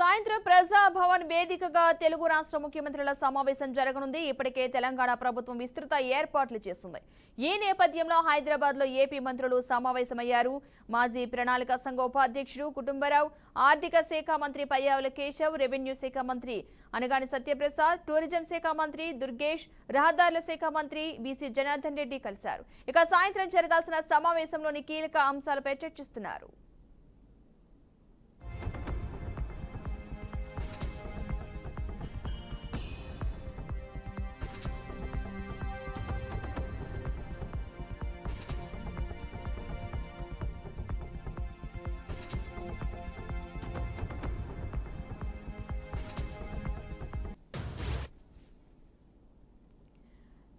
సాయంత్రం ప్రజాభవన్ వేదికగా తెలుగు రాష్ట్ర ముఖ్యమంత్రుల సమావేశం జరగనుంది. ఇప్పటికే తెలంగాణ ప్రభుత్వం విస్తృత ఏర్పాట్లు చేసింది. ఈ నేపథ్యంలో హైదరాబాద్ లో ఏపీ మంత్రులు సమావేశమయ్యారు. మాజీ ప్రణాళిక సంఘ ఉపాధ్యక్షుడు కుటుంబరావు, ఆర్థిక శాఖ మంత్రి పయ్యావుల కేశవ్, రెవెన్యూ శాఖ మంత్రి అనగాని సత్యప్రసాద్, టూరిజం శాఖ మంత్రి దుర్గేష్, రహదారుల శాఖ మంత్రి బీసీ జనార్దన్ రెడ్డి కలిశారు. ఇక సాయంత్రం జరగాల్సిన సమావేశంలోని కీలక అంశాలపై చర్చిస్తున్నారు.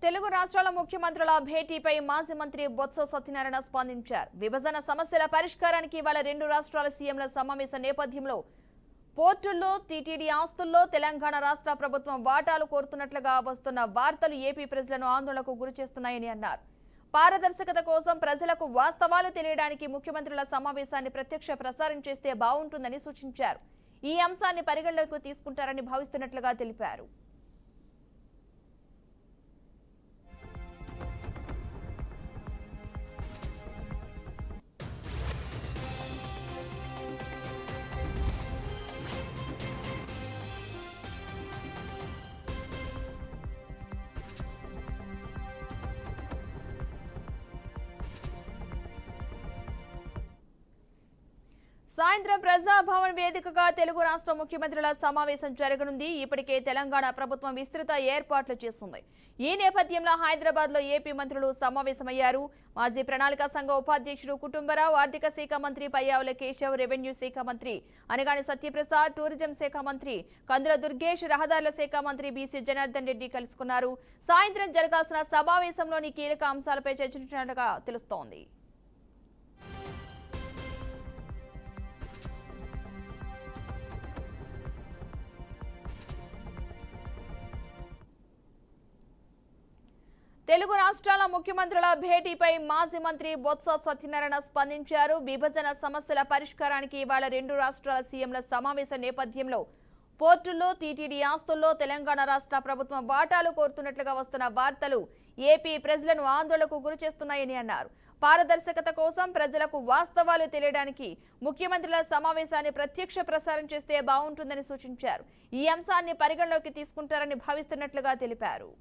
తెలుగు రాష్ట్రాల ముఖ్యమంత్రుల భేటీపై మాజీ మంత్రి బొత్స సత్యనారాయణ స్పందించారు. విభజన సమస్యల పరిష్కారానికి ఇవాళ రెండు రాష్ట్రాల సీఎంల సమావేశ నేపథ్యంలో పోర్టుల్లో, టీటీడీ ఆస్తుల్లో తెలంగాణ రాష్ట్ర ప్రభుత్వం వాటాలు కోరుతున్నట్లుగా వస్తున్న వార్తలు ఏపీ ప్రజలను ఆందోళనకు గురిచేస్తున్నాయని అన్నారు. పారదర్శకత కోసం ప్రజలకు వాస్తవాలు తెలియడానికి ముఖ్యమంత్రుల సమావేశాన్ని ప్రత్యక్ష ప్రసారం చేస్తే బాగుంటుందని సూచించారు. ఈ అంశాన్ని పరిగణలోకి తీసుకుంటారని భావిస్తున్నట్లుగా తెలిపారు. సాయంత్రం ప్రజాభవన్ వేదికగా తెలుగు రాష్ట్ర ముఖ్యమంత్రుల సమావేశం జరగనుంది. ఇప్పటికే తెలంగాణ ప్రభుత్వం విస్తృత ఏర్పాట్లు చేసింది. ఈ నేపథ్యంలో హైదరాబాద్ లో ఏపీ మంత్రులు సమావేశమయ్యారు. మాజీ ప్రణాళిక సంఘ ఉపాధ్యక్షుడు కుటుంబరావు, ఆర్థిక శాఖ మంత్రి పయ్యావుల కేశవ్, రెవెన్యూ శాఖ మంత్రి అనగాని సత్యప్రసాద్, టూరిజం శాఖ మంత్రి కందుల దుర్గేష్, రహదారుల శాఖ మంత్రి బీసీ జనార్దన్ రెడ్డి కలుసుకున్నారు. సాయంత్రం జరగాల్సిన సమావేశంలోని కీలక అంశాలపై చర్చించినట్లుగా తెలుస్తోంది. తెలుగు రాష్ట్రాల ముఖ్యమంత్రుల భేటీపై మాజీ మంత్రి బొత్స సత్యనారాయణ స్పందించారు. విభజన సమస్యల పరిష్కారానికి ఇవాళ రెండు రాష్ట్రాల సీఎంల సమావేశ నేపథ్యంలో పోర్టుల్లో, టీటీడీ ఆస్తుల్లో తెలంగాణ రాష్ట్ర ప్రభుత్వం వాటాలు కోరుతున్నట్లుగా వస్తున్న వార్తలు ఏపీ ప్రజలను ఆందోళనకు గురిచేస్తున్నాయని అన్నారు. పారదర్శకత కోసం ప్రజలకు వాస్తవాలు తెలియడానికి ముఖ్యమంత్రుల సమావేశాన్ని ప్రత్యక్ష ప్రసారం చేస్తే బాగుంటుందని సూచించారు. ఈ అంశాన్ని పరిగణలోకి తీసుకుంటారని భావిస్తున్నట్లుగా తెలిపారు.